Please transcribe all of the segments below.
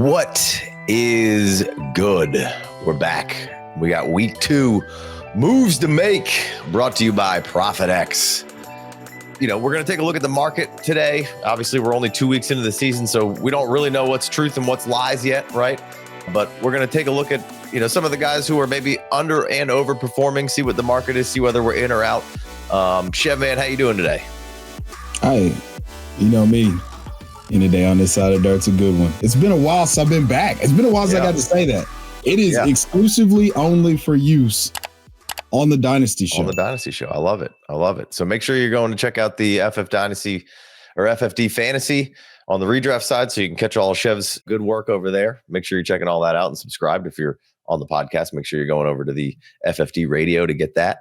What is good? We're back. We got week 2 moves to make, brought to you by ProfitX. We're going to take a look at the market today. Obviously, we're only 2 weeks into the season, so we don't really know what's truth and what's lies yet, right? But we're going to take a look at, some of the guys who are maybe under and overperforming, see what the market is, see whether we're in or out. Chev, man, how you doing today? Hi, me. Any day on this side of dirt's a good one. It's been a while since I've been back. It's been a while since I got to say that. It is exclusively only for use on the Dynasty show. On the Dynasty show. I love it. So make sure you're going to check out the FF Dynasty or FFD Fantasy on the redraft side so you can catch all of Chev's good work over there. Make sure you're checking all that out and subscribe. If you're on the podcast, make sure you're going over to the FFD radio to get that.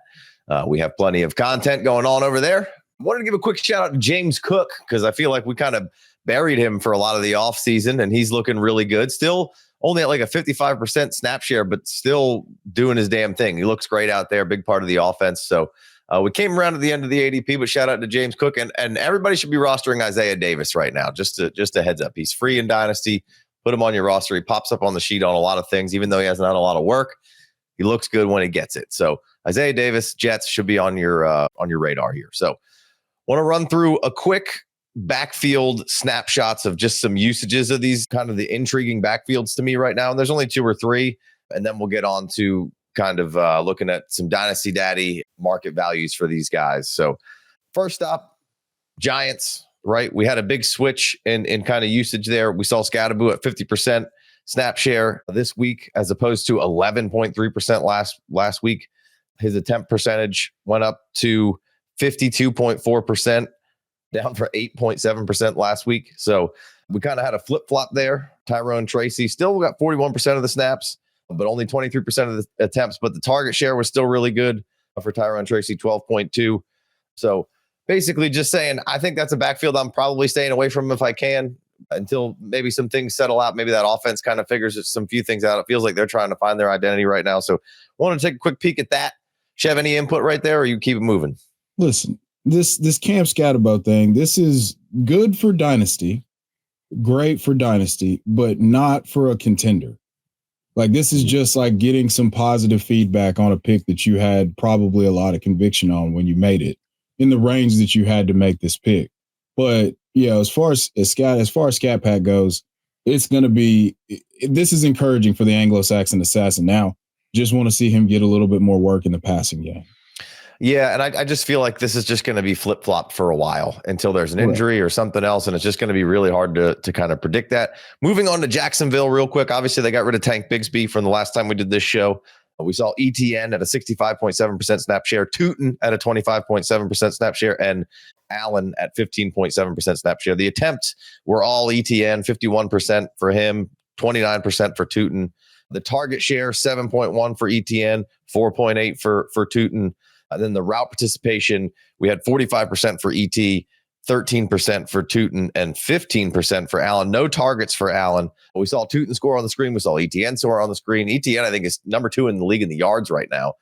We have plenty of content going on over there. I wanted to give a quick shout out to James Cook because I feel like we kind of buried him for a lot of the offseason, and he's looking really good. Still only at like a 55% snap share, but still doing his damn thing. He looks great out there, big part of the offense. So we came around at the end of the ADP, but shout out to James Cook. And everybody should be rostering Isaiah Davis right now. Just a heads up. He's free in Dynasty. Put him on your roster. He pops up on the sheet on a lot of things, even though he hasn't had a lot of work. He looks good when he gets it. So Isaiah Davis, Jets should be on your radar here. So want to run through a quick backfield snapshots of just some usages of these kind of the intriguing backfields to me right now. And there's only 2 or 3. And then we'll get on to kind of looking at some Dynasty Daddy market values for these guys. So first up, Giants, right? We had a big switch in kind of usage there. We saw Scatterboo at 50% snap share this week, as opposed to 11.3% last week. His attempt percentage went up to 52.4%. down for 8.7% last week. So we kind of had a flip-flop there. Tyrone Tracy still got 41% of the snaps, but only 23% of the attempts. But the target share was still really good for Tyrone Tracy, 12.2. So basically just saying, I think that's a backfield I'm probably staying away from if I can until maybe some things settle out. Maybe that offense kind of figures some few things out. It feels like they're trying to find their identity right now. So I want to take a quick peek at that. Chev, any input right there, or you keep it moving? Listen. This Cam Scatterbo thing, this is good for Dynasty, great for Dynasty, but not for a contender. Like, this is just like getting some positive feedback on a pick that you had probably a lot of conviction on when you made it in the range that you had to make this pick. But as far as Scat Pack goes, it's going to be, this is encouraging for the Anglo-Saxon assassin. Now, just want to see him get a little bit more work in the passing game. Yeah, and I just feel like this is just going to be flip-flop for a while until there's an injury or something else, and it's just going to be really hard to kind of predict that. Moving on to Jacksonville real quick. Obviously, they got rid of Tank Bigsby from the last time we did this show. We saw ETN at a 65.7% snap share, Tootin at a 25.7% snap share, and Allen at 15.7% snap share. The attempts were all ETN, 51% for him, 29% for Tootin. The target share, 7.1 for ETN, 4.8 for Tootin. And then the route participation, we had 45% for ET, 13% for Tootin, and 15% for Allen. No targets for Allen. We saw Tootin score on the screen. We saw ETN score on the screen. ETN, I think, is number 2 in the league in the yards right now,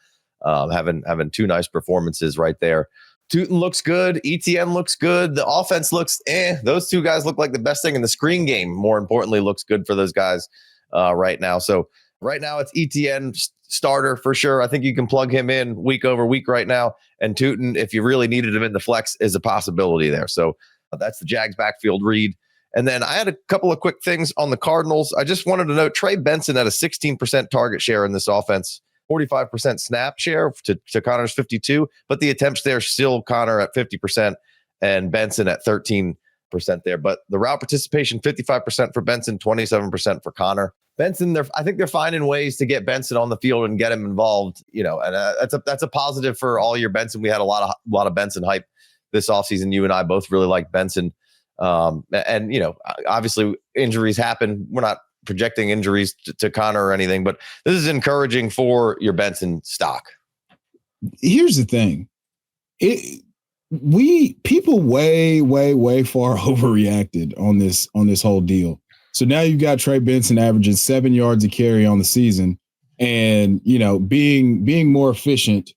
having 2 nice performances right there. Tootin looks good. ETN looks good. The offense looks Those 2 guys look like the best thing in the screen game. More importantly, looks good for those guys right now. So right now it's ETN starter for sure. I think you can plug him in week over week right now. And Tootin, if you really needed him in the flex, is a possibility there. So that's the Jags backfield read. And then I had a couple of quick things on the Cardinals. I just wanted to note Trey Benson at a 16% target share in this offense, 45% snap share to Connor's 52, but the attempts there still Connor at 50% and Benson at 13% there. But the route participation, 55% for Benson, 27% for Connor. Benson, I think they're finding ways to get Benson on the field and get him involved, and that's a positive for all your Benson. We had a lot of Benson hype this offseason. You and I both really like Benson. And obviously injuries happen. We're not projecting injuries to Connor or anything, but this is encouraging for your Benson stock. Here's the thing. People way far overreacted on this whole deal. So now you've got Trey Benson averaging 7 yards a carry on the season and, being more efficient,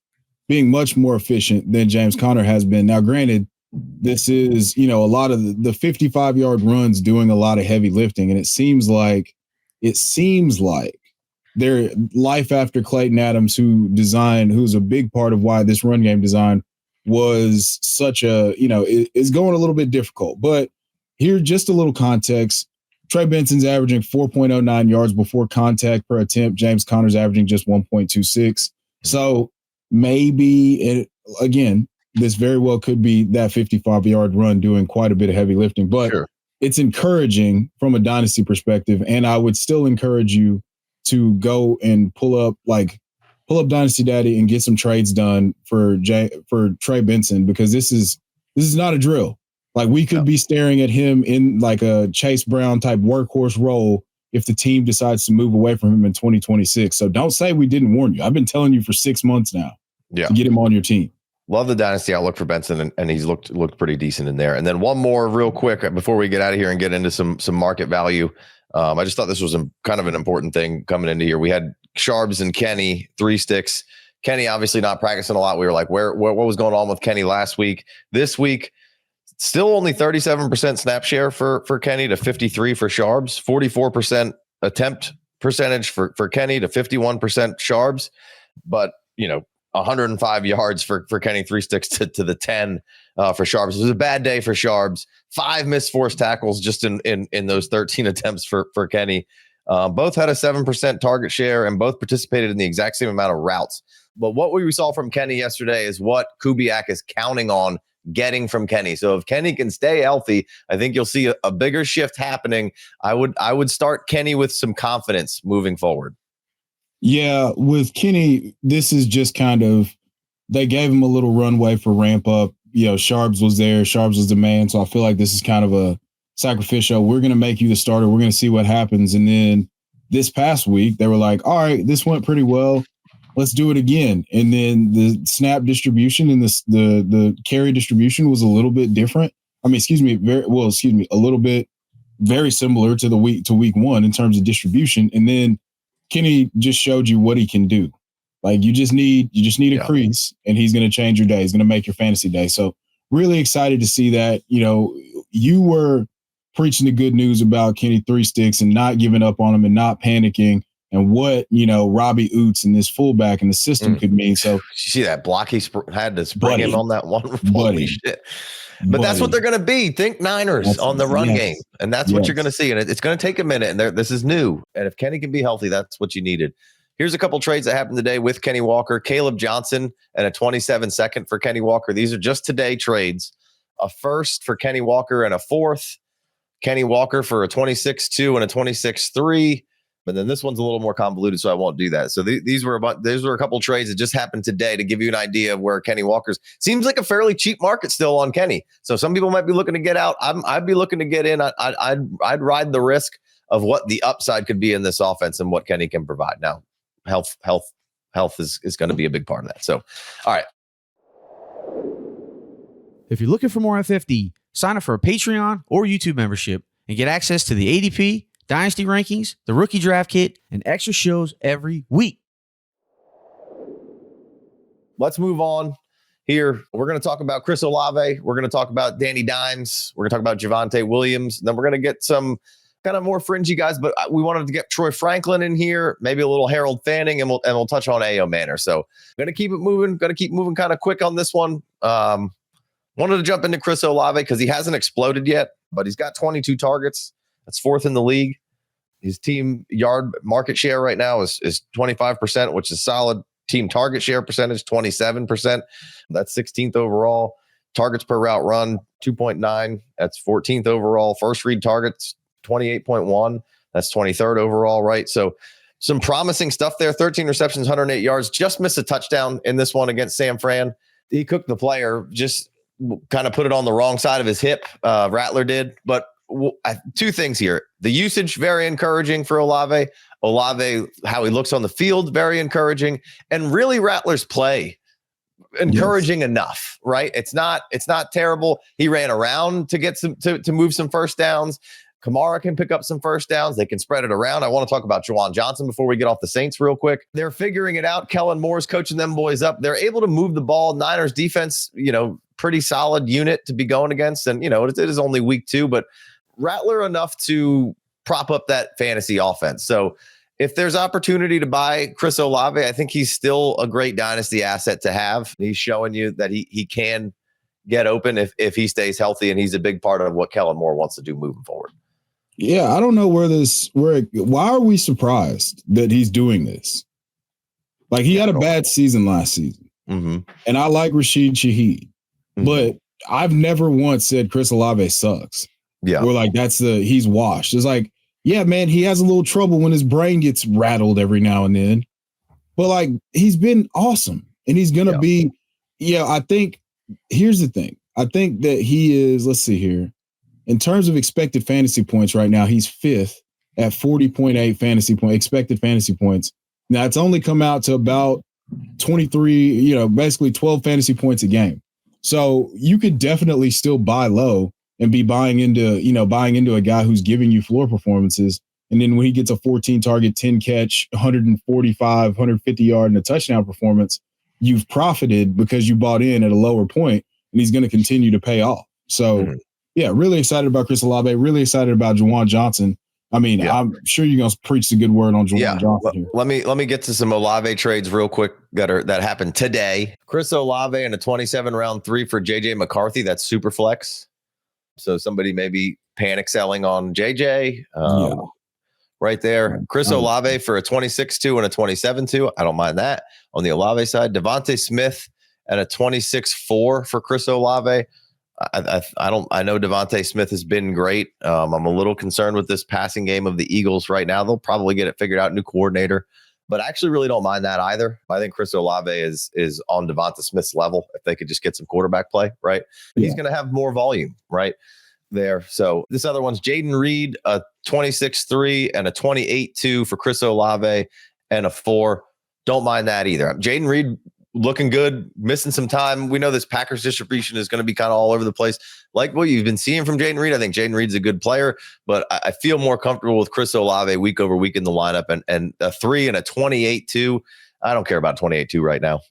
being much more efficient than James Conner has been. Now, granted, this is, a lot of the 55-yard runs doing a lot of heavy lifting. And it seems like it seems like their life after Clayton Adams, who's a big part of why this run game design was such a, is going a little bit difficult. But here, just a little context. Trey Benson's averaging 4.09 yards before contact per attempt. James Conner's averaging just 1.26. So maybe, again, this very well could be that 55-yard run doing quite a bit of heavy lifting. But sure, it's encouraging from a dynasty perspective. And I would still encourage you to go and pull up Dynasty Daddy and get some trades done for Trey Benson, because this is not a drill. Like, we could be staring at him in like a Chase Brown type workhorse role if the team decides to move away from him in 2026. So don't say we didn't warn you. I've been telling you for 6 months now to get him on your team. Love the dynasty outlook for Benson, and he's looked pretty decent in there. And then one more real quick before we get out of here and get into some market value. I just thought this was kind of an important thing coming into here. We had Sharbs and Kenny, 3 sticks. Kenny obviously not practicing a lot. We were like, what was going on with Kenny last week? This week, still only 37% snap share for Kenny to 53 for Sharbs, 44% attempt percentage for Kenny to 51% Sharbs, but 105 yards for Kenny, 3 sticks to the 10 for Sharbs. It was a bad day for Sharbs. 5 missed forced tackles just in those 13 attempts for Kenny. Both had a 7% target share and both participated in the exact same amount of routes. But what we saw from Kenny yesterday is what Kubiak is counting on getting from Kenny. So if Kenny can stay healthy, I think you'll see a bigger shift happening. I would start Kenny with some confidence moving forward. Yeah, with Kenny, this is just kind of, they gave him a little runway for ramp up. Sharbs was there. Sharbs was the man. So I feel like this is kind of a sacrificial. We're going to make you the starter. We're going to see what happens. And then this past week, they were like, all right, this went pretty well. Let's do it again. And then the snap distribution and the carry distribution was a little bit different. A little bit very similar to week 1 in terms of distribution. And then Kenny just showed you what he can do. Like, you just need a crease, and he's going to change your day. He's going to make your fantasy day. So really excited to see that. You were preaching the good news about Kenny 3 sticks and not giving up on him and not panicking, and what, Robbie Oots and this fullback and the system could mean. So you see that block he had to spring him on that one. Holy shit. But that's what they're going to be. Think Niners on the run game. And that's what you're going to see. And it's going to take a minute. And this is new. And if Kenny can be healthy, that's what you needed. Here's a couple trades that happened today with Kenny Walker. Caleb Johnson and a 27-second for Kenny Walker. These are just today trades. A first for Kenny Walker and a 4th. Kenny Walker for a 26-2 and a 26-3. But then this one's a little more convoluted, so I won't do that. So these were a couple trades that just happened today to give you an idea of where Kenny Walker's seems like a fairly cheap market still on Kenny. So some people might be looking to get out. I'd be looking to get in. I'd ride the risk of what the upside could be in this offense and what Kenny can provide. Now, health is going to be a big part of that. So, all right. If you're looking for more FFD, sign up for a Patreon or YouTube membership and get access to the ADP, Dynasty rankings, the rookie draft kit, and extra shows every week. Let's move on here. We're going to talk about Chris Olave. We're going to talk about Danny Dimes. We're going to talk about Javonte Williams. Then we're going to get some kind of more fringy guys, but we wanted to get Troy Franklin in here, maybe a little Harold Fanning, and we'll touch on Ayomanor. So going to keep it moving. Going to keep moving kind of quick on this one. Wanted to jump into Chris Olave because he hasn't exploded yet, but he's got 22 targets. That's 4th in the league. His team yard market share right now is 25%, which is solid. Team target share percentage, 27%. That's 16th overall. Targets per route run, 2.9. That's 14th overall. First read targets, 28.1. That's 23rd overall, right? So some promising stuff there. 13 receptions, 108 yards. Just missed a touchdown in this one against San Fran. He cooked the player, just kind of put it on the wrong side of his hip. Rattler did. But 2 things here. The usage, very encouraging for Olave. Olave, how he looks on the field, very encouraging. And really Rattler's play, encouraging enough, right? It's not terrible. He ran around to get to move some first downs. Kamara can pick up some first downs. They can spread it around. I want to talk about Juwan Johnson before we get off the Saints real quick. They're figuring it out. Kellen Moore's coaching them boys up. They're able to move the ball. Niners defense, pretty solid unit to be going against. And, it is only week 2, but Rattler enough to prop up that fantasy offense. So if there's opportunity to buy Chris Olave, I think he's still a great dynasty asset to have. He's showing you that he can get open if he stays healthy, and he's a big part of what Kellen Moore wants to do moving forward. Yeah, I don't know why are we surprised that he's doing this? Like, he had a bad season last season, and I like Rashid Shaheed, but I've never once said Chris Olave sucks. Yeah, or like he's washed. It's like, yeah, man, he has a little trouble when his brain gets rattled every now and then, but like, he's been awesome, and he's gonna be. Yeah, I think here's the thing. I think that he is. Let's see here. In terms of expected fantasy points right now, he's 5th at 40.8 expected fantasy points. Now, it's only come out to about 23, basically 12 fantasy points a game. So you could definitely still buy low and be buying into a guy who's giving you floor performances. And then when he gets a 14 target, 10 catch, 145, 150 yard and a touchdown performance, you've profited because you bought in at a lower point, and he's going to continue to pay off. So, yeah, really excited about Chris Olave. Really excited about Juwan Johnson. I mean, I'm sure you're going to preach the good word on Juwan Johnson here. Let me get to some Olave trades real quick that happened today. Chris Olave and a 27 round 3 for JJ McCarthy. That's super flex. So somebody may be panic selling on JJ right there. Chris Olave for a 26-2 and a 27-2. I don't mind that on the Olave side. Devontae Smith and a 26-4 for Chris Olave. I know Devontae Smith has been great. I'm a little concerned with this passing game of the Eagles right now. They'll probably get it figured out, new coordinator, but I actually really don't mind that either. I think Chris Olave is on Devontae Smith's level if they could just get some quarterback play, right? He's going to have more volume, right there. So this other one's Jaden Reed, a 26-3 and a 28-2 for Chris Olave and a 4. Don't mind that either. Jaden Reed looking good, missing some time. We know this Packers distribution is going to be kind of all over the place. Like what you've been seeing from Jaden Reed, I think Jaden Reed's a good player, but I feel more comfortable with Chris Olave week over week in the lineup, and a 3 and a 28-2. I don't care about 28-2 right now,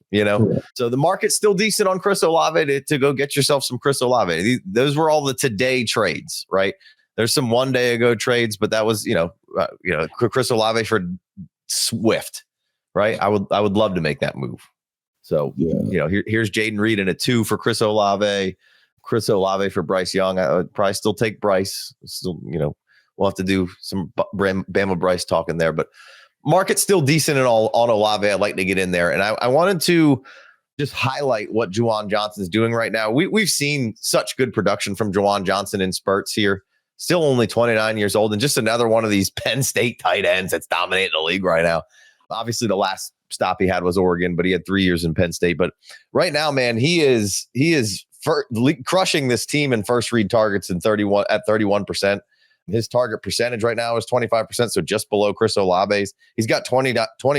So the market's still decent on Chris Olave to go get yourself some Chris Olave. Those were all the today trades, right? There's some 1 day ago trades, but that was, Chris Olave for Swift, right? I would love to make that move. So, here's Jaden Reed and a 2 for Chris Olave. Chris Olave for Bryce Young. I would probably still take Bryce. Still, we'll have to do some Bama Bryce talking there. But market's still decent on Olave. I'd like to get in there. And I wanted to just highlight what Juwan Johnson is doing right now. We've seen such good production from Juwan Johnson in spurts here. Still only 29 years old, and just another one of these Penn State tight ends that's dominating the league right now. Obviously, the last stop he had was Oregon, but he had 3 years in Penn State. But right now, man, he is crushing this team in first read targets at 31%. His target percentage right now is 25%, so just below Chris Olave's. He's got 20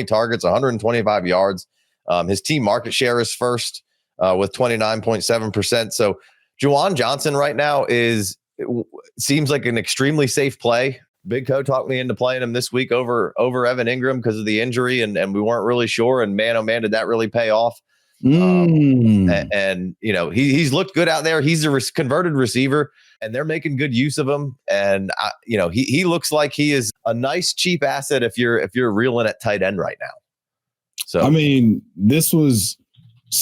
targets, 125 yards. His team market share is first with 29.7%. So Juwan Johnson right now seems like an extremely safe play. Big Co talked me into playing him this week over Evan Ingram because of the injury, and we weren't really sure. And man, oh man, did that really pay off? And he's looked good out there. He's a converted receiver, and they're making good use of him. And he looks like he is a nice cheap asset if you're reeling at tight end right now. So I mean, this was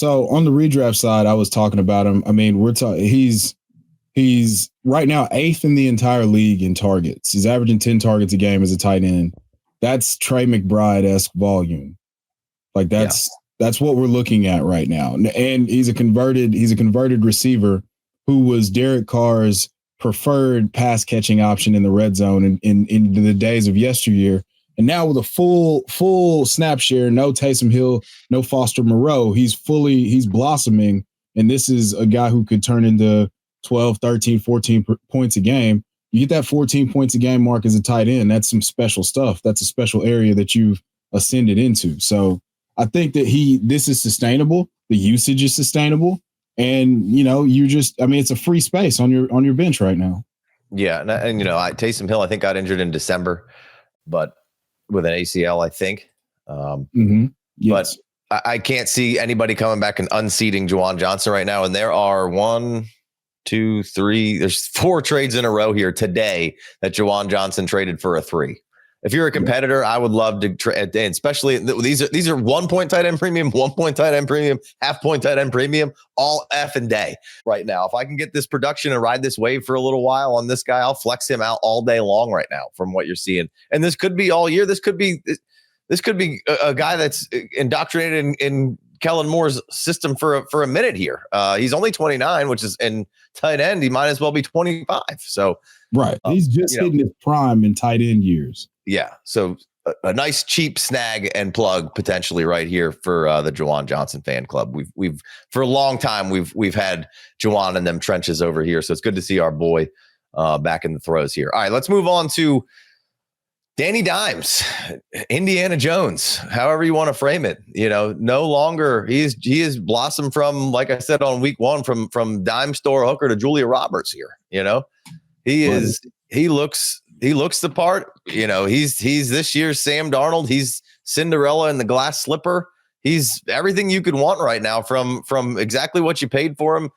on the redraft side. I was talking about him. I mean, we're talking. He's right now 8th in the entire league in targets. He's averaging 10 targets a game as a tight end. That's Trey McBride-esque volume. Like that's what we're looking at right now. And he's a converted receiver who was Derek Carr's preferred pass catching option in the red zone in the days of yesteryear. And now with a full snap share, no Taysom Hill, no Foster Moreau, he's blossoming. And this is a guy who could turn into 12, 13, 14 points a game. You get that 14 points a game mark as a tight end. That's some special stuff. That's a special area that you've ascended into. So I think that this is sustainable. The usage is sustainable. And, it's a free space on your bench right now. Yeah. And Taysom Hill, I think got injured in December, but with an ACL, I think. Yes. But I can't see anybody coming back and unseating Juwan Johnson right now. And there are 1, 2, 3. There's 4 trades in a row here today that Juwan Johnson traded for a 3. If you're a competitor, I would love to trade, and especially these are 1 point tight end premium, 1 point tight end premium, half point tight end premium, all F and day right now. If I can get this production and ride this wave for a little while on this guy, I'll flex him out all day long right now from what you're seeing. And this could be all year. This could be a guy that's indoctrinated in Kellen Moore's system for a minute here. He's only 29, which is in tight end. He might as well be 25. So right, he's just hitting his prime in tight end years. Yeah, so a nice cheap snag and plug potentially right here for the Juwan Johnson fan club. We've for a long time we've had Juwan in them trenches over here, so it's good to see our boy back in the throes here. All right, let's move on to Danny Dimes, Indiana Jones, however you want to frame it. No longer he is blossomed from, like I said on week 1, from dime store hooker to Julia Roberts here. He looks the part. He's this year's Sam Darnold. He's Cinderella in the glass slipper. He's everything you could want right now from exactly what you paid for him.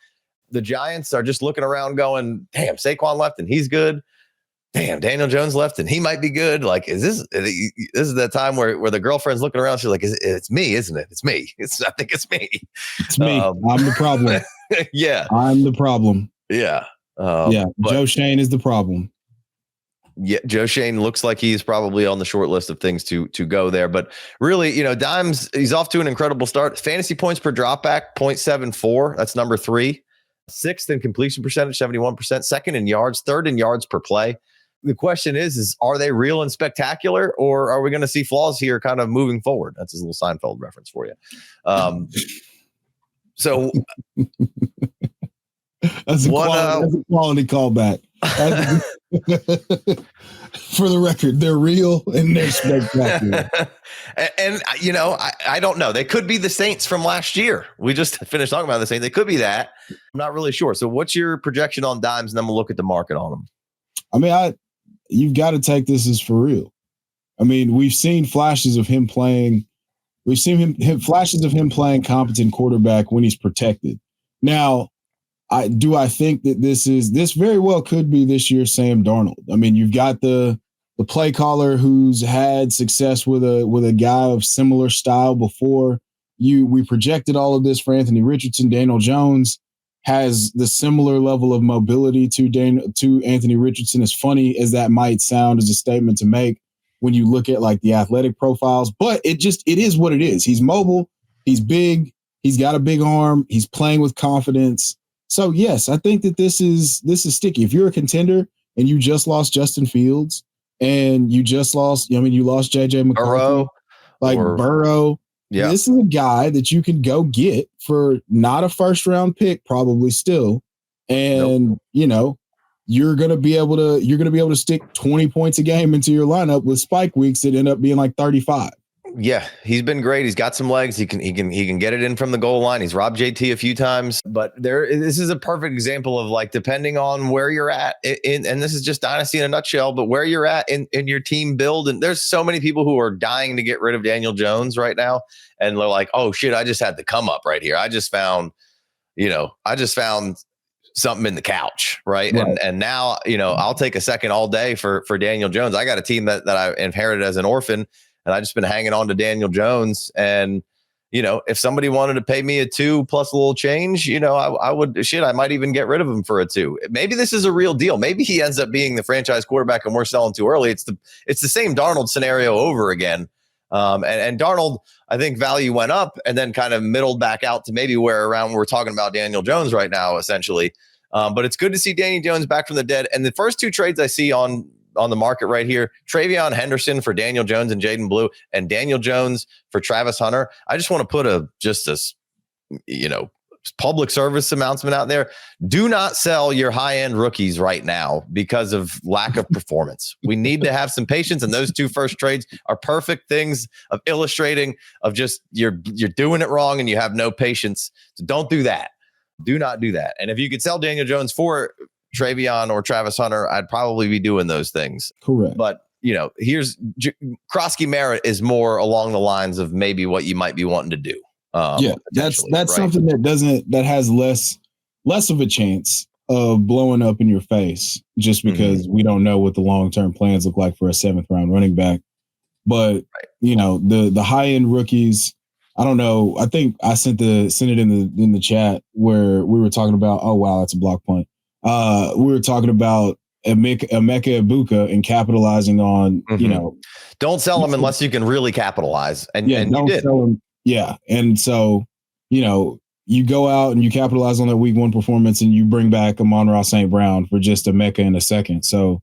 The Giants are just looking around going, damn, Saquon left and he's good. Damn, Daniel Jones left and he might be good. Like, this is that time where the girlfriend's looking around. She's like, it's me, isn't it? It's me. I think it's me. It's me. I'm the problem. Yeah. I'm the problem. Yeah. Joe Shane is the problem. Yeah, Joe Shane looks like he's probably on the short list of things to go there. But really, Dimes, he's off to an incredible start. Fantasy points per dropback, 0.74. That's number 3. 6th in completion percentage, 71%. 2nd in yards, 3rd in yards per play. The question is are they real and spectacular, or are we going to see flaws here kind of moving forward? That's a little Seinfeld reference for you. So that's a quality callback. For the record, they're real and they're spectacular. and I don't know. They could be the Saints from last year. We just finished talking about the Saints. They could be that. I'm not really sure. So what's your projection on Dimes? And then we'll look at the market on them. I mean, you've got to take this as for real. I mean, we've seen flashes of him playing. We've seen flashes of him playing competent quarterback when he's protected. Now, I think that this very well could be this year's Sam Darnold. I mean, you've got the play caller who's had success with a guy of similar style before. We projected all of this for Anthony Richardson. Daniel Jones has the similar level of mobility to Anthony Richardson. As funny as that might sound as a statement to make when you look at like the athletic profiles, but it is what it is. He's mobile. He's big. He's got a big arm. He's playing with confidence. So yes, I think that this is sticky. If you're a contender and you just lost Justin Fields and you lost JJ McCarthy, Burrow. Yeah. This is a guy that you can go get for not a first round pick, probably still. And you're gonna be able to stick 20 points a game into your lineup with spike weeks that end up being like 35. Yeah, he's been great. He's got some legs. He can get it in from the goal line. He's robbed JT a few times, but this is a perfect example of like, depending on where you're at and this is just Dynasty in a nutshell, but where you're at in your team build. And there's so many people who are dying to get rid of Daniel Jones right now. And they're like, oh shit, I just had the come up right here. I just found something in the couch. Right. And now, I'll take a second all day for Daniel Jones. I got a team that I inherited as an orphan. And I've just been hanging on to Daniel Jones. And, if somebody wanted to pay me a 2 plus a little change, I would, I might even get rid of him for a 2. Maybe this is a real deal. Maybe he ends up being the franchise quarterback and we're selling too early. It's the same Darnold scenario over again. And Darnold, I think value went up and then kind of middled back out to maybe where we're talking about Daniel Jones right now, essentially. But it's good to see Danny Jones back from the dead. And the first 2 trades I see on the market right here, Travion Henderson for Daniel Jones and Jaden Blue, and Daniel Jones for Travis Hunter. I just want to put a public service announcement out there. Do not sell your high-end rookies right now because of lack of performance. We need to have some patience, and those 2 first trades are perfect things of illustrating of just you're doing it wrong and you have no patience. So don't do that. Do not do that. And if you could sell Daniel Jones for Travion or Travis Hunter, I'd probably be doing those things. Correct. But, here's Krosky Merritt is more along the lines of maybe what you might be wanting to do. That's something that has less of a chance of blowing up in your face just because we don't know what the long-term plans look like for a 7th round running back. But the high-end rookies, I don't know. I think I sent it in the chat where we were talking about. Oh wow, that's a block punt. We were talking about Emeka Egbuka and capitalizing on Don't sell them unless you can really capitalize. And don't you did. sell them. Yeah, and so you go out and you capitalize on that week 1 performance, and you bring back Amon-Ra St. Brown for just Emeka in a second. So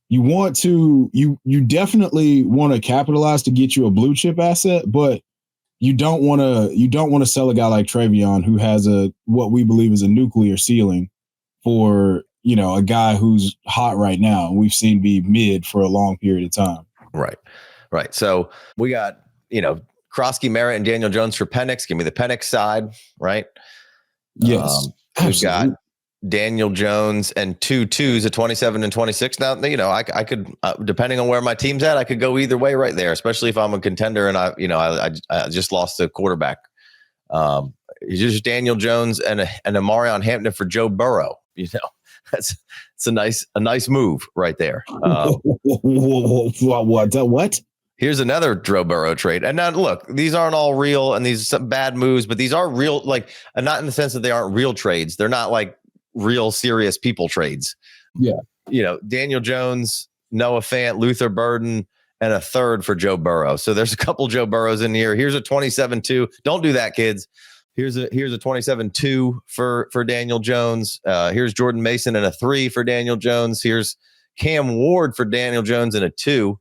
you want to you definitely want to capitalize to get you a blue chip asset, but you don't want to sell a guy like Travion who has what we believe is a nuclear ceiling for a guy who's hot right now and we've seen be mid for a long period of time. Right. So we got Krosky, Merritt, and Daniel Jones for Penix. Give me the Penix side, right? Yes, we've got Daniel Jones and 2 2s at 27 and 26. Now, I could, depending on where my team's at, I could go either way right there, especially if I'm a contender and I just lost a quarterback. It's just Daniel Jones and Amarion Hampton for Joe Burrow. It's a nice move right there. What? Here's another Joe Burrow trade. And now look, these aren't all real and these are some bad moves, but these are real, and not in the sense that they aren't real trades. They're not like real serious people trades. Yeah. Daniel Jones, Noah Fant, Luther Burden, and a 3rd for Joe Burrow. So there's a couple Joe Burrows in here. Here's a 27-2. Don't do that, kids. Here's a 27-2 for Daniel Jones. Here's Jordan Mason and a 3 for Daniel Jones. Here's Cam Ward for Daniel Jones and a 2.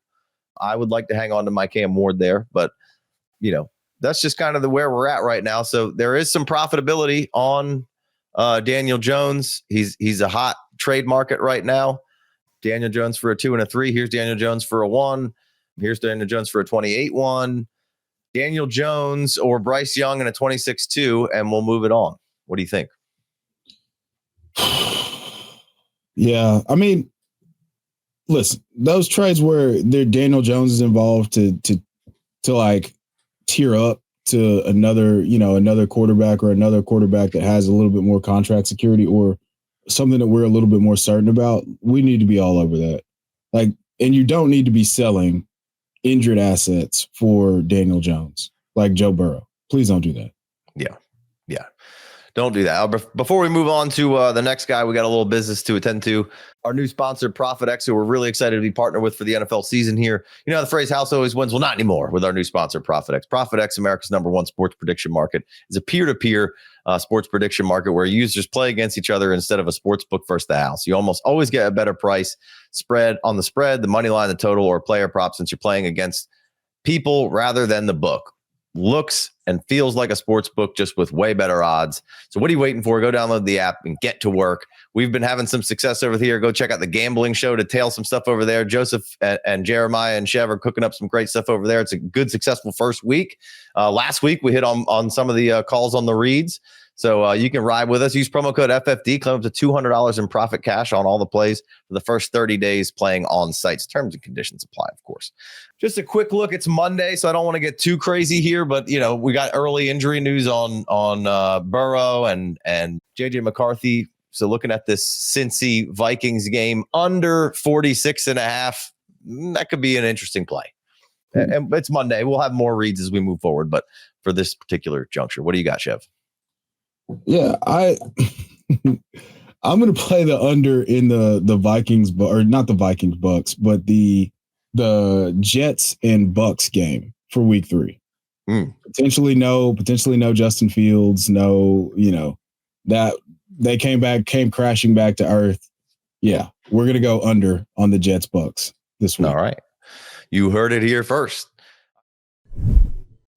I would like to hang on to my Cam Ward there, but that's just kind of where we're at right now. So there is some profitability on Daniel Jones. He's a hot trade market right now. Daniel Jones for a 2 and a 3. Here's Daniel Jones for a 1. Here's Daniel Jones for a 28-1. Daniel Jones or Bryce Young and a 26-2, and we'll move it on. What do you think? Yeah, I mean, listen, those trades where Daniel Jones is involved to like tier up to another quarterback or another quarterback that has a little bit more contract security or something that we're a little bit more certain about, we need to be all over that. And you don't need to be selling injured assets for Daniel Jones like Joe Burrow. Please don't do that. Yeah. Don't do that. Before we move on to the next guy, we got a little business to attend to. Our new sponsor, ProfitX, who we're really excited to be partnered with for the NFL season here. The phrase "house always wins." Well, not anymore with our new sponsor, ProfitX. ProfitX, America's #1 sports prediction market, is a peer-to-peer sports prediction market where users play against each other instead of a sports book versus the house. You almost always get a better price on the spread, the money line, the total, or player prop since you're playing against people rather than the book. Looks and feels like a sports book, just with way better odds. So what are you waiting for? Go download the app and get to work. We've been having some success over here. Go check out the Gambling Show to tail some stuff over there. Joseph and Jeremiah and Chev are cooking up some great stuff over there. It's a good, successful first week. Last week, we hit on some of the calls on the reads. So you can ride with us. Use promo code FFD. Claim up to $200 in profit cash on all the plays for the first 30 days playing on sites. Terms and conditions apply, of course. Just a quick look. It's Monday, so I don't want to get too crazy here, but we got early injury news on Burrow and JJ McCarthy. So looking at this Cincy Vikings game under 46.5, that could be an interesting play. And it's Monday. We'll have more reads as we move forward, but for this particular juncture, what do you got, Chev? Yeah, I'm going to play the under in the Vikings, or not the Vikings Bucks, but the Jets and Bucks game for week 3. Potentially no Justin Fields, that they came crashing back to earth. Yeah, we're going to go under on the Jets Bucks this week. All right. You heard it here first.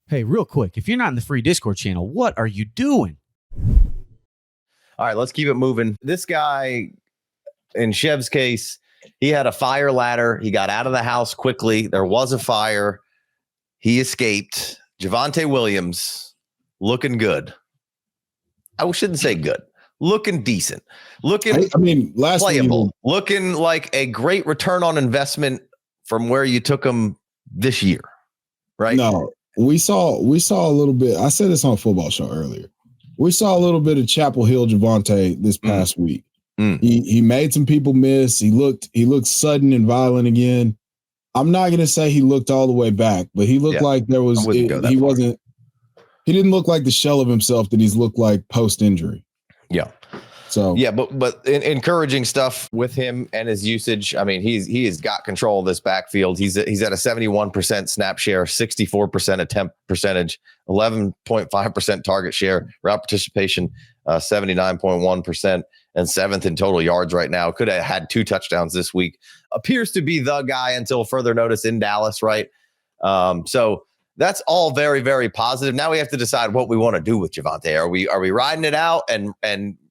Hey, real quick, if you're not in the free Discord channel, what are you doing? All right, let's keep it moving. This guy, in Chev's case, he had a fire ladder. He got out of the house quickly. There was a fire. He escaped. Javonte Williams, looking good. I shouldn't say good. Looking decent. Looking last playable. Looking like a great return on investment from where you took him this year, right? No, we saw a little bit. I said this on Football Show earlier. We saw a little bit of Chapel Hill Javonte this past week. He made some people miss. He looked sudden and violent again. I'm not going to say he looked all the way back, but he looked like there was he didn't look like the shell of himself that he's looked like post injury. Yeah. So yeah, but encouraging stuff with him and his usage. I mean, he has got control of this backfield. He's at a 71% snap share, 64% attempt percentage, 11.5% target share, route participation, 79.1%, and 7th in total yards right now. Could have had 2 touchdowns this week. Appears to be the guy until further notice in Dallas, right? So that's all very, very positive. Now we have to decide what we want to do with Javonte. Are we riding it out and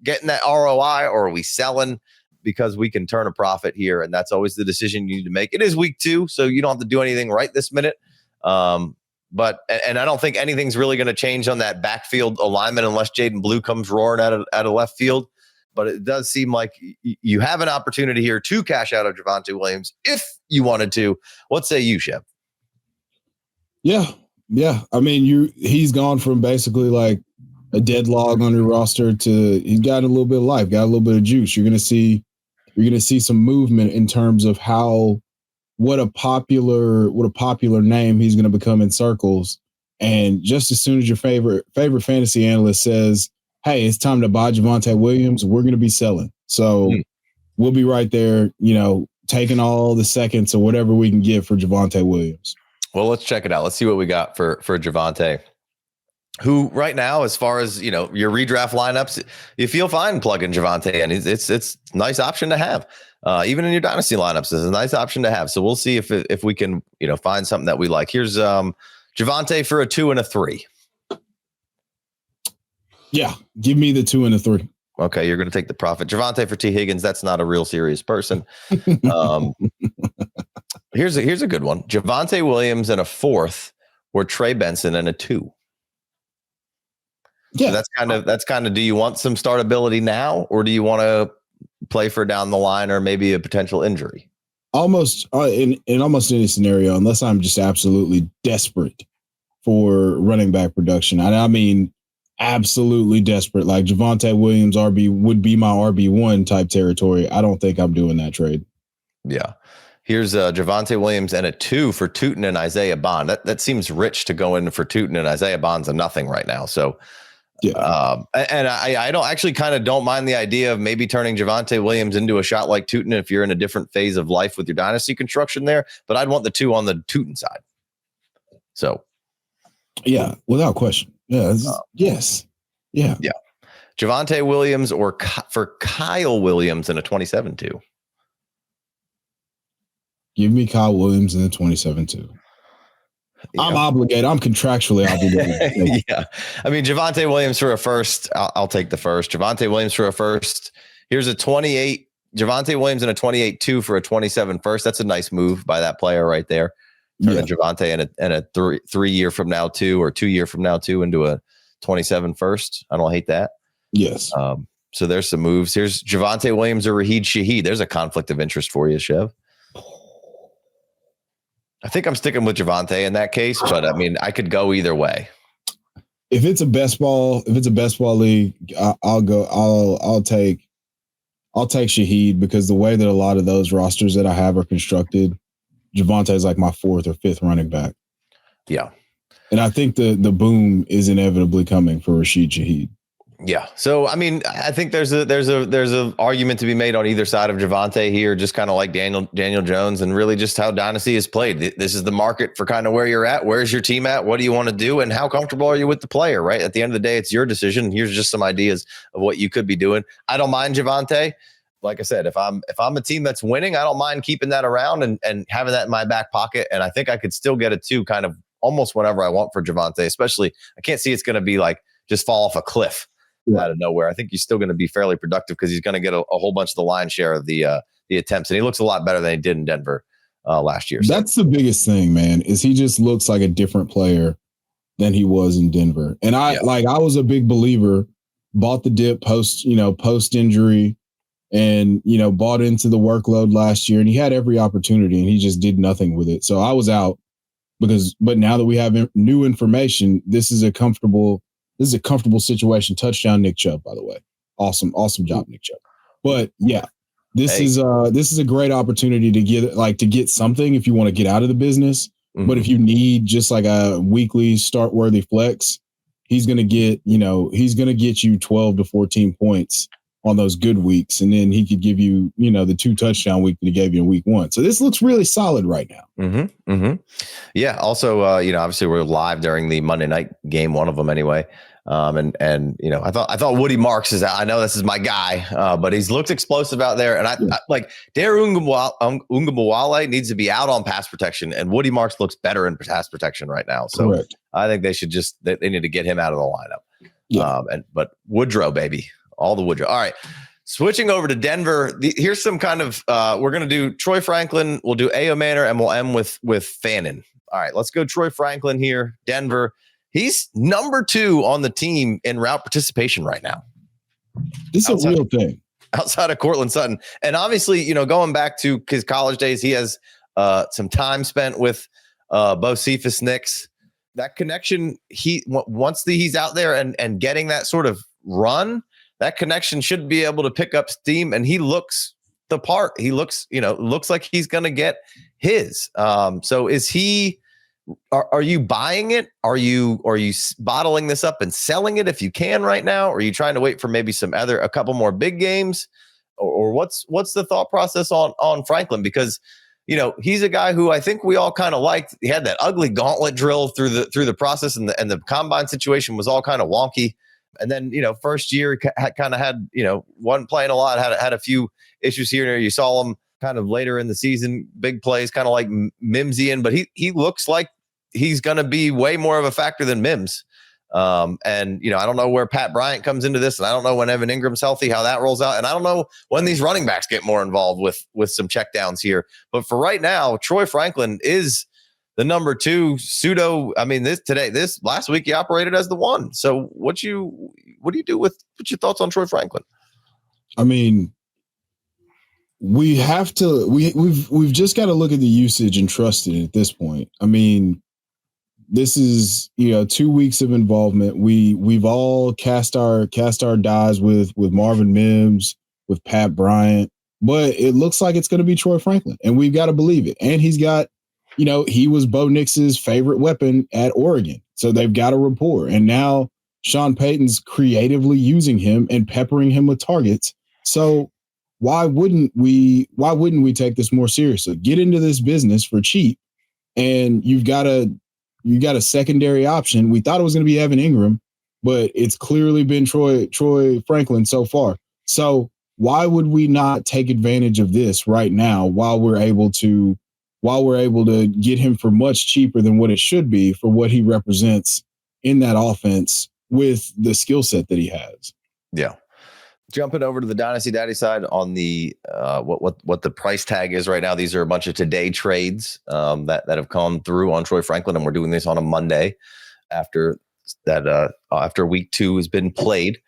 getting that ROI, or are we selling because we can turn a profit here? And that's always the decision you need to make. It is week 2, so you don't have to do anything right this minute. But I don't think anything's really going to change on that backfield alignment unless Jaden Blue comes roaring out of left field. But it does seem like you have an opportunity here to cash out of Javonte Williams if you wanted to. What say you, Shep? Yeah. I mean, he's gone from basically like a dead log on your roster to he's got a little bit of life, got a little bit of juice. You're gonna see some movement in terms of what a popular name he's gonna become in circles. And just as soon as your favorite fantasy analyst says, hey, it's time to buy Javonte Williams, we're gonna be selling. So we'll be right there, taking all the seconds or whatever we can get for Javonte Williams. Well, let's check it out. Let's see what we got for Javonte, who right now, as far as, your redraft lineups, you feel fine plugging Javonte in. It's a nice option to have. Even in your dynasty lineups, it's a nice option to have. So we'll see if we can, find something that we like. Here's Javonte for a 2 and a 3. Yeah. Give me the 2 and a 3. Okay, you're going to take the profit. Javonte for T. Higgins, that's not a real serious person. Here's a good one. Javonte Williams and a 4th, or Trey Benson and a 2. Yeah, so that's kind of. Do you want some startability now, or do you want to play for down the line, or maybe a potential injury? Almost in almost any scenario, unless I'm just absolutely desperate for running back production. I mean, absolutely desperate. Like Javonte Williams would be my RB1 type territory. I don't think I'm doing that trade. Yeah. Here's Javonte Williams and a 2 for Tootin and Isaiah Bond. That seems rich to go in for Tootin, and Isaiah Bond's a nothing right now. So, yeah. And I don't mind the idea of maybe turning Javonte Williams into a shot like Tootin if you're in a different phase of life with your dynasty construction there. But I'd want the 2 on the Tootin side. So, yeah, without question. Yeah. Yes. Yeah. Yeah. Javonte Williams for Kyle Williams in a 27-2. Give me Kyle Williams in the 27-2. Yeah. I'm obligated. I'm contractually obligated. Yeah. I mean, Javonte Williams for a 1st. I'll take the 1st. Javonte Williams for a 1st. Here's a 28. Javonte Williams in a 28-2 for a 27 1st. That's a nice move by that player right there. Turning Javonte and a 3 year from now 2 or 2 year from now 2 into a 27 1st. I don't hate that. Yes. So there's some moves. Here's Javonte Williams or Raheed Shaheed. There's a conflict of interest for you, Chev. I think I'm sticking with Javonte in that case, but I mean, I could go either way. If it's a best ball league, I'll take Shaheed, because the way that a lot of those rosters that I have are constructed, Javonte is like my 4th or 5th running back. Yeah. And I think the boom is inevitably coming for Rashid Shaheed. Yeah. So, I mean, I think there's a argument to be made on either side of Javonte here, just kind of like Daniel Jones, and really just how Dynasty is played. This is the market for kind of where you're at. Where's your team at? What do you want to do? And how comfortable are you with the player, right? At the end of the day, it's your decision. Here's just some ideas of what you could be doing. I don't mind Javonte. Like I said, if I'm a team that's winning, I don't mind keeping that around and having that in my back pocket. And I think I could still get a 2 kind of almost whenever I want for Javonte, especially I can't see it's going to be like just fall off a cliff out of nowhere. I think he's still going to be fairly productive because he's going to get a whole bunch of the lion's share of the attempts, and he looks a lot better than he did in Denver last year. So. That's the biggest thing, man, is he just looks like a different player than he was in Denver. And I was a big believer, bought the dip post injury, and bought into the workload last year, and he had every opportunity and he just did nothing with it. So I was out but now that we have new information, this is a comfortable situation. Touchdown, Nick Chubb, by the way. Awesome job, Nick Chubb. But yeah, this Hey. is a great opportunity to get something if you want to get out of the business. Mm-hmm. But if you need just like a weekly start worthy flex, he's gonna get you 12 to 14 points on those good weeks, and then he could give you, the 2 touchdown week that he gave you in week 1. So this looks really solid right now. Mm-hmm. Mm-hmm. Yeah. Also, obviously we're live during the Monday night game, one of them anyway. I thought Woody Marks is out. I know this is my guy, but he's looked explosive out there. And I like Dare Ungumawale needs to be out on pass protection, and Woody Marks looks better in pass protection right now. So Correct. I think they should they need to get him out of the lineup. Yeah. But Woodrow, baby, all the Woodrow. All right. Switching over to Denver, here's some kind of we're going to do Troy Franklin, we'll do Ayomanor, and we'll end with Fannin. All right, let's go Troy Franklin here, Denver. He's number 2 on the team in route participation right now. This is a real thing. Outside of Cortland Sutton. And obviously, going back to his college days, he has some time spent with Bo Cephas Nix. That connection, once he's out there and getting that sort of run, that connection should be able to pick up steam, and he looks the part. He looks like he's going to get his. So is he? Are you buying it? Are you bottling this up and selling it if you can right now? Or are you trying to wait for maybe a couple more big games? Or what's the thought process on Franklin? Because he's a guy who I think we all kind of liked. He had that ugly gauntlet drill through the process, and the combine situation was all kind of wonky. And then, first year kind of had, wasn't playing a lot, had a few issues here and there. You saw him kind of later in the season, big plays, kind of like Mimsian, but he looks like he's going to be way more of a factor than Mims. I don't know where Pat Bryant comes into this, and I don't know when Evan Ingram's healthy, how that rolls out. And I don't know when these running backs get more involved with some checkdowns here. But for right now, Troy Franklin is the number 2 pseudo. I mean, this last week he operated as the 1. So what do you do what's your thoughts on Troy Franklin? I mean, we've just got to look at the usage and trust it at this point. I mean, this is 2 weeks of involvement. We've all cast our dies with Marvin Mims, with Pat Bryant, but it looks like it's going to be Troy Franklin, and we've got to believe it. And he's got, he was Bo Nix's favorite weapon at Oregon, so they've got a rapport. And now Sean Payton's creatively using him and peppering him with targets. So why wouldn't we take this more seriously? Get into this business for cheap, and you've got a secondary option. We thought it was going to be Evan Ingram, but it's clearly been Troy Franklin so far. So why would we not take advantage of this right now while we're able to get him for much cheaper than what it should be for what he represents in that offense with the skill set that he has? Yeah. Jumping over to the Dynasty Daddy side on the what the price tag is right now. These are a bunch of today trades that have come through on Troy Franklin, and we're doing this on a Monday after week 2 has been played.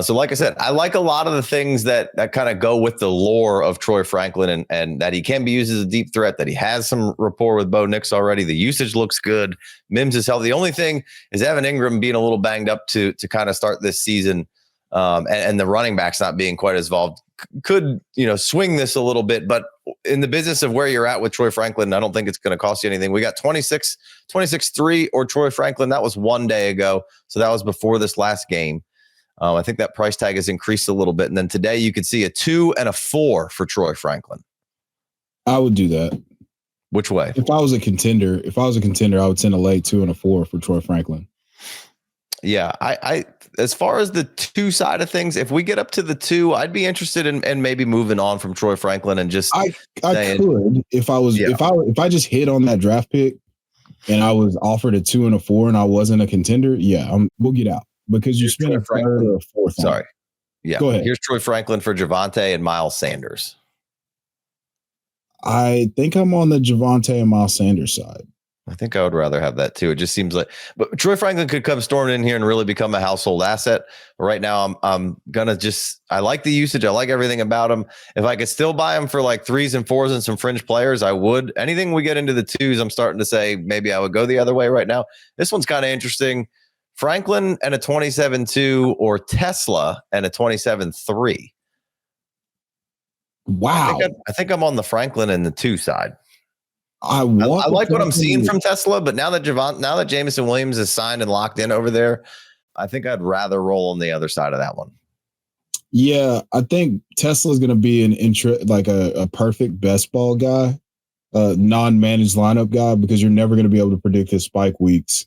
So like I said, I like a lot of the things that kind of go with the lore of Troy Franklin, and that he can be used as a deep threat, that he has some rapport with Bo Nix already. The usage looks good. Mims is healthy. The only thing is Evan Ingram being a little banged up to kind of start this season. And the running backs not being quite as involved could, swing this a little bit. But in the business of where you're at with Troy Franklin, I don't think it's going to cost you anything. We got 26-3 or Troy Franklin. That was 1 day ago. So that was before this last game. I think that price tag has increased a little bit. And then today you could see a 2 and a 4 for Troy Franklin. I would do that. Which way? If I was a contender, I would send a late 2 and a 4 for Troy Franklin. Yeah, I as far as the 2 side of things, if we get up to the 2, I'd be interested in maybe moving on from Troy Franklin and just I could if I just hit on that draft pick and I was offered a 2 and a 4 and I wasn't a contender. Yeah, we'll get out because you spent a 3rd or a 4th. Sorry. Yeah. Go ahead. Here's Troy Franklin for Javonte and Miles Sanders. I think I'm on the Javonte and Miles Sanders side. I think I would rather have that too. It just seems like, but Troy Franklin could come storming in here and really become a household asset. But right now, I'm gonna I like the usage. I like everything about him. If I could still buy him for like 3s and 4s and some fringe players, I would. Anything we get into the 2s, I'm starting to say maybe I would go the other way right now. This one's kind of interesting. Franklin and a 27-2 or Tesla and a 27-3. Wow. I think I'm on the Franklin and the 2 side. I like what I'm seeing from Tesla, but now that Jameson Williams is signed and locked in over there, I think I'd rather roll on the other side of that one. Yeah, I think Tesla is going to be a perfect best ball guy, non-managed lineup guy, because you're never going to be able to predict his spike weeks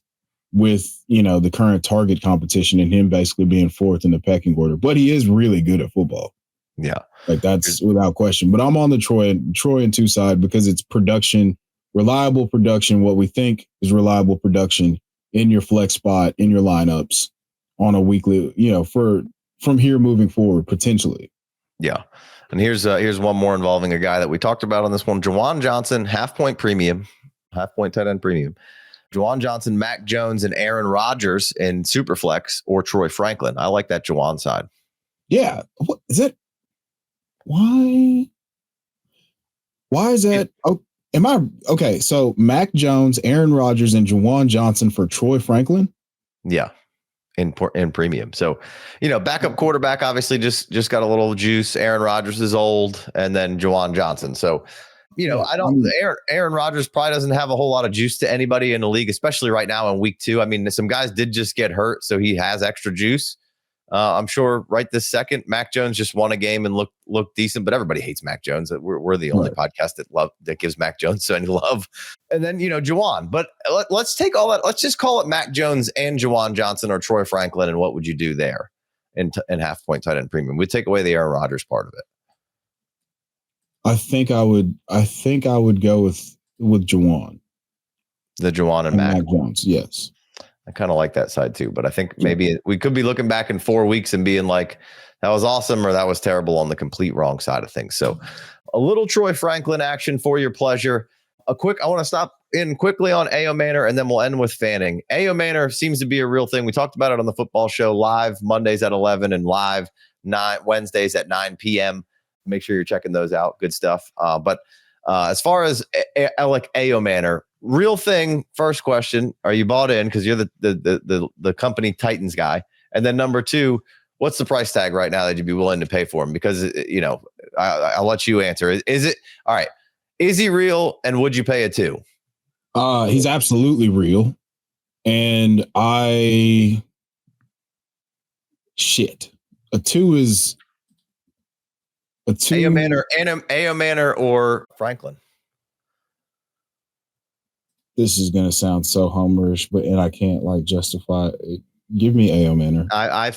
with, the current target competition and him basically being fourth in the pecking order. But he is really good at football. Yeah. Like that's without question. But I'm on the Troy and 2 side because it's production, reliable production, what we think is reliable production in your flex spot, in your lineups on a weekly, from here moving forward, potentially. Yeah. And here's one more involving a guy that we talked about on this one. Juwan Johnson, half point tight end premium. Juwan Johnson, Mac Jones, and Aaron Rodgers in Superflex, or Troy Franklin. I like that Juwan side. Yeah. What is that? Why is that? Oh, am I okay? So Mac Jones, Aaron Rodgers, and Juwan Johnson for Troy Franklin. Yeah. In premium. So, backup quarterback obviously just got a little juice. Aaron Rodgers is old, and then Juwan Johnson. So, Aaron Rodgers probably doesn't have a whole lot of juice to anybody in the league, especially right now in week 2. I mean, some guys did just get hurt, so he has extra juice. I'm sure right this second, Mac Jones just won a game and looked decent, but everybody hates Mac Jones. We're the only podcast that gives Mac Jones any love. And then, Juwan. But let's take all that. Let's just call it Mac Jones and Juwan Johnson or Troy Franklin. And what would you do there in half point tight end premium? We'd take away the Aaron Rodgers part of it. I think I would go with Juwan. The Juwan and Mac Jones. Yes. I kind of like that side too, but I think maybe we could be looking back in 4 weeks and being like, that was awesome or that was terrible on the complete wrong side of things. So a little Troy Franklin action for your pleasure. I want to stop in quickly on Ayomanor, and then we'll end with Fanning. Ayomanor seems to be a real thing. We talked about it on the football show, live Mondays at 11 and live Wednesdays at 9 p.m. Make sure you're checking those out. Good stuff. But as far as Elic Ayomanor, real thing. First question: are you bought in? Because you're the company Titans guy. And then number 2, what's the price tag right now that you'd be willing to pay for him? Because I'll let you answer. Is it all right? Is he real? And would you pay it too? He's absolutely real. And a 2 is a 2. Ayomanor or Franklin. This is going to sound so homerish, and I can't justify it. Give me Ayomanor. I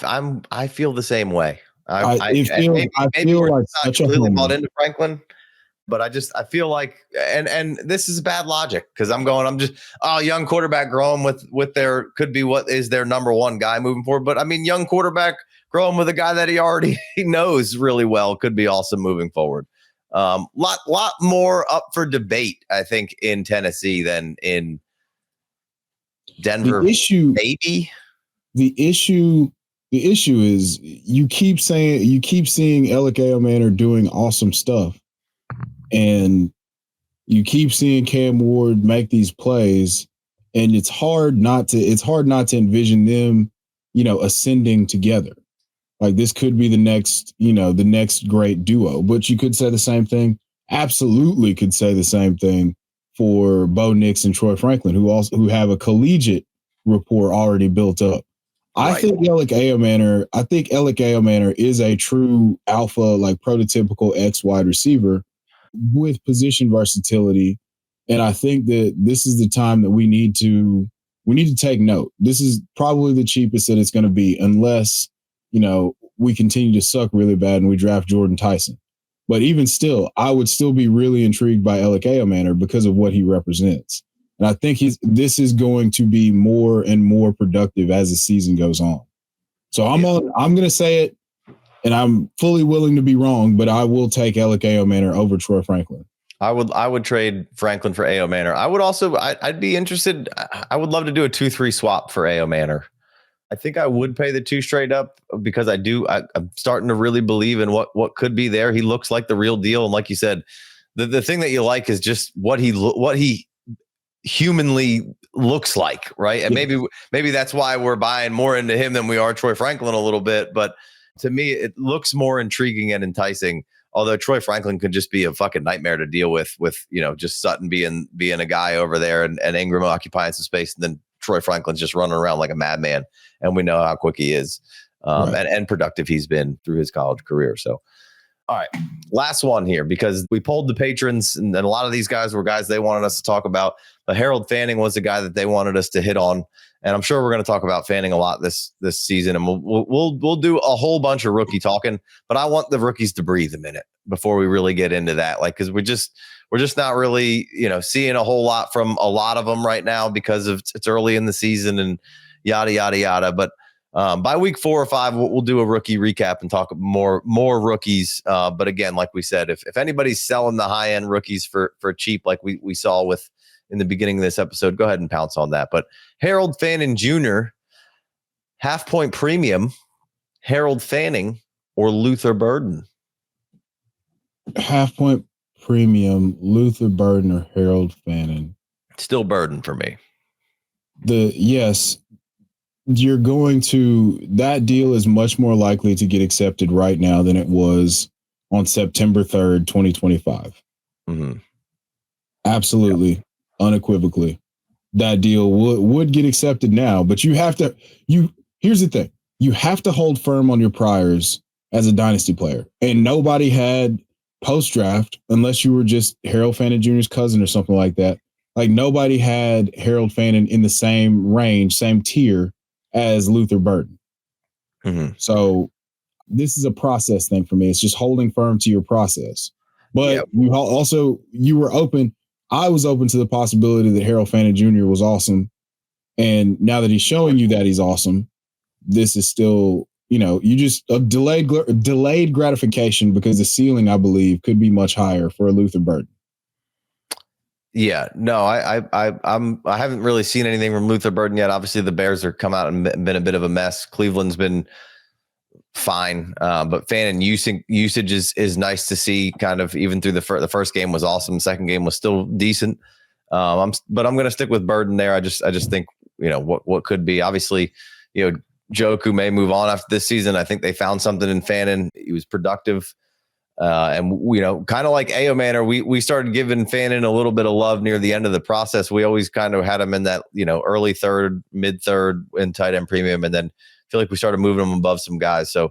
feel the same way. I feel like such a completely bought into Franklin, but I feel like, and this is bad logic because I'm just young quarterback growing with their could be what is their number 1 guy moving forward. But I mean, young quarterback growing with a guy that he already knows really well could be awesome moving forward. Lot more up for debate, I think, in Tennessee than in Denver. The issue is you keep seeing Elic Ayomanor doing awesome stuff, and you keep seeing Cam Ward make these plays, and it's hard not to envision them, ascending together. Like this could be the next great duo, but you could say the same thing. Absolutely could say the same thing for Bo Nix and Troy Franklin, who have a collegiate rapport already built up. Right. I think Elic Ayomanor is a true alpha, prototypical X wide receiver with position versatility. And I think that this is the time that we need to take note. This is probably the cheapest that it's going to be, unless we continue to suck really bad and we draft Jordan Tyson. But even still, I would still be really intrigued by Elic Ayomanor because of what he represents. And I think this is going to be more and more productive as the season goes on. So I'm going to say it, and I'm fully willing to be wrong, but I will take Elic Ayomanor over Troy Franklin. I would trade Franklin for Ayomanor. I would also, I'd be interested. I would love to do a 2-3 swap for Ayomanor. I think I would pay the 2 straight up because I'm starting to really believe in what could be there. He looks like the real deal. And like you said, the thing that you like is just what he humanly looks like. Right. And maybe that's why we're buying more into him than we are Troy Franklin a little bit. But to me, it looks more intriguing and enticing Although Troy Franklin could just be a fucking nightmare to deal with, just Sutton being a guy over there and Ingram occupying some space. And then Troy Franklin's just running around like a madman. And we know how quick he is and productive he's been through his college career. So, all right, last one here, because we polled the patrons and a lot of these guys were guys they wanted us to talk about. But Harold Fanning was the guy that they wanted us to hit on. And I'm sure we're going to talk about Fanning a lot this season, and we'll do a whole bunch of rookie talking. But I want the rookies to breathe a minute before we really get into that, because we're just not really seeing a whole lot from a lot of them right now because it's early in the season and yada yada yada. But by week 4 or 5, we'll do a rookie recap and talk more rookies. But again, like we said, if anybody's selling the high end rookies for cheap, like we saw with in the beginning of this episode, go ahead and pounce on that. But Harold Fannin Jr., half point premium, Harold Fanning or Luther Burden? Half point premium, Luther Burden or Harold Fannin? Still Burden for me. Yes, that deal is much more likely to get accepted right now than it was on September 3rd, 2025. Mm-hmm. Absolutely. Yep. Unequivocally, that deal would get accepted now, but here's the thing. You have to hold firm on your priors as a dynasty player, and nobody had post-draft, unless you were just Harold Fannin Jr.'s cousin or something like that. Like, nobody had Harold Fannin in the same range, same tier as Luther Burden. Mm-hmm. So this is a process thing for me. It's just holding firm to your process. But you were open. I was open to the possibility that Harold Fannin Jr. was awesome. And now that he's showing you that he's awesome, this is still, you just a delayed gratification, because the ceiling, I believe, could be much higher for Luther Burden. Yeah, no, I haven't really seen anything from Luther Burden yet. Obviously, the Bears are come out and been a bit of a mess. Cleveland's been fine, but Fannin usage is nice to see. Kind of even through the first game was awesome. Second game was still decent. But I'm going to stick with Burden there. I just think what could be. Obviously, Joku may move on after this season. I think they found something in Fannin. He was productive. And kind of like Ayomanor, we started giving Fannin a little bit of love near the end of the process. We always kind of had him in that, early third, mid third in tight end premium. And then feel like we started moving him above some guys. So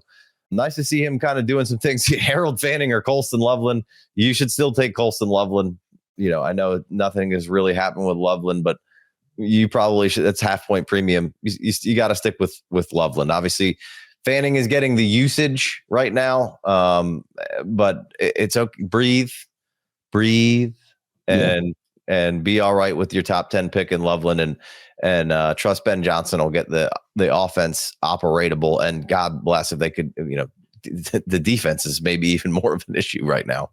nice to see him kind of doing some things. Harold Fanning or Colston Loveland. You should still take Colston Loveland. I know nothing has really happened with Loveland, but you probably should. That's half point premium. You got to stick with Loveland. Obviously, Fanning is getting the usage right now, but it's okay. Breathe, and be all right with your top 10 pick in Loveland, and trust Ben Johnson will get the offense operatable. And God bless if they could. The defense is maybe even more of an issue right now.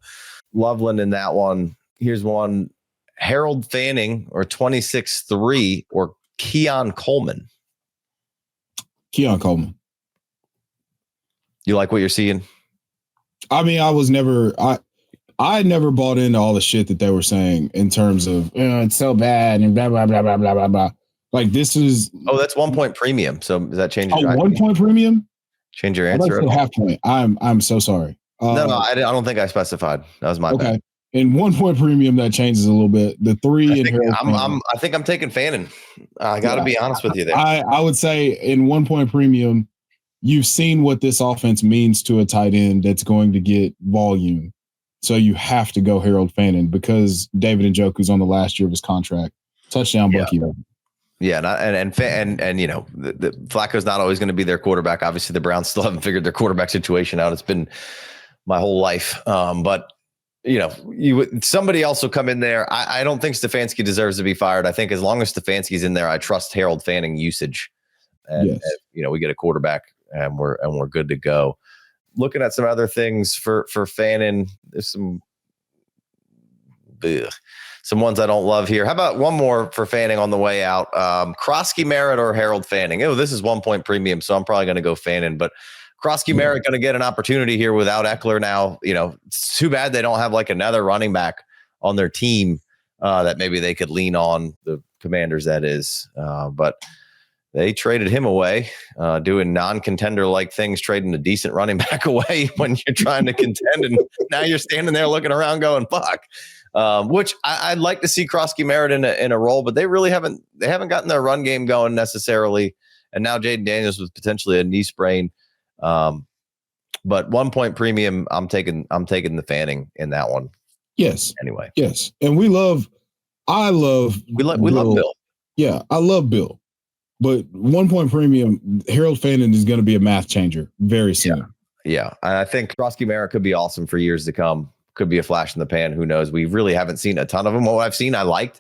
Loveland in that one. Here's one: Harold Fanning or 26-3 or Keon Coleman. Keon Coleman. You like what you're seeing? I mean, I never bought into all the shit that they were saying in terms of it's so bad and blah blah blah blah blah blah blah. Like, this is that's 1 point premium. So does that change your 1 point premium? Change your answer? Half point. I'm so sorry. No, I don't think I specified. That was my bad. In 1 point premium, that changes a little bit. The 3 I think I'm taking Fannin. I got to be honest with you there. I would say in 1 point premium, you've seen what this offense means to a tight end that's going to get volume. So you have to go Harold Fannin because David Njoku's on the last year of his contract. Touchdown, Bucky. Yeah, and the Flacco's not always going to be their quarterback. Obviously, the Browns still haven't figured their quarterback situation out. It's been my whole life. But somebody else will come in there. I don't think Stefanski deserves to be fired. I think as long as Stefanski's in there, I trust Harold Fanning usage. And we get a quarterback and we're good to go. Looking at some other things for Fannin, there's some ones I don't love here. How about one more for Fanning on the way out? Krosky Merritt or Harold Fanning? This is 1 point premium, so I'm probably going to go Fannin. But Krosky Merritt going to get an opportunity here without Eckler now. It's too bad they don't have like another running back on their team that maybe they could lean on, the Commanders, that is. But they traded him away, doing non-contender like things, trading a decent running back away when you're trying to contend, and now you're standing there looking around going, fuck. Which I'd like to see Krosky Merritt in a role, but they haven't gotten their run game going necessarily. And now Jaden Daniels with potentially a knee sprain. But 1 point premium, I'm taking the Fanning in that one. Yes. Anyway. Yes. And we love Bill. Yeah, I love Bill. But 1 point premium, Harold Fannin is going to be a math changer very soon. Yeah. I think Krosky Merritt could be awesome for years to come. Could be a flash in the pan. Who knows? We really haven't seen a ton of them. What I've seen, I liked.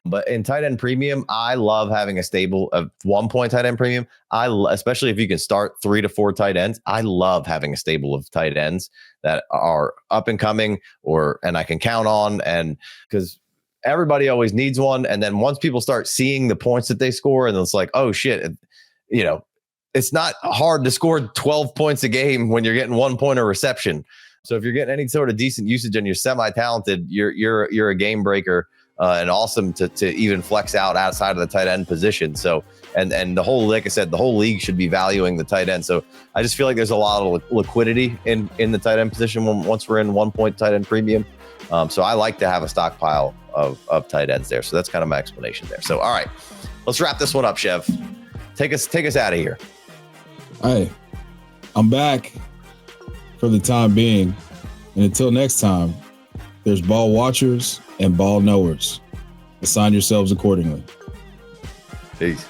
But in tight end premium, I love having a stable of 1 point tight end premium. Especially if you can start 3 to 4 tight ends. I love having a stable of tight ends that are up and coming, and I can count on. And because everybody always needs one. And then once people start seeing the points that they score, and it's like, oh shit, it's not hard to score 12 points a game when you're getting 1 point a reception. So if you're getting any sort of decent usage and you're semi-talented, you're a game breaker and awesome to even flex out outside of the tight end position. So and the whole, like I said, the whole league should be valuing the tight end. So I just feel like there's a lot of liquidity in the tight end position once we're in 1 point tight end premium. So I like to have a stockpile of tight ends there. So that's kind of my explanation there. So all right, let's wrap this one up, Chev. Take us out of here. Hey, I'm back for the time being. And until next time, there's ball watchers and ball knowers. Assign yourselves accordingly. Peace.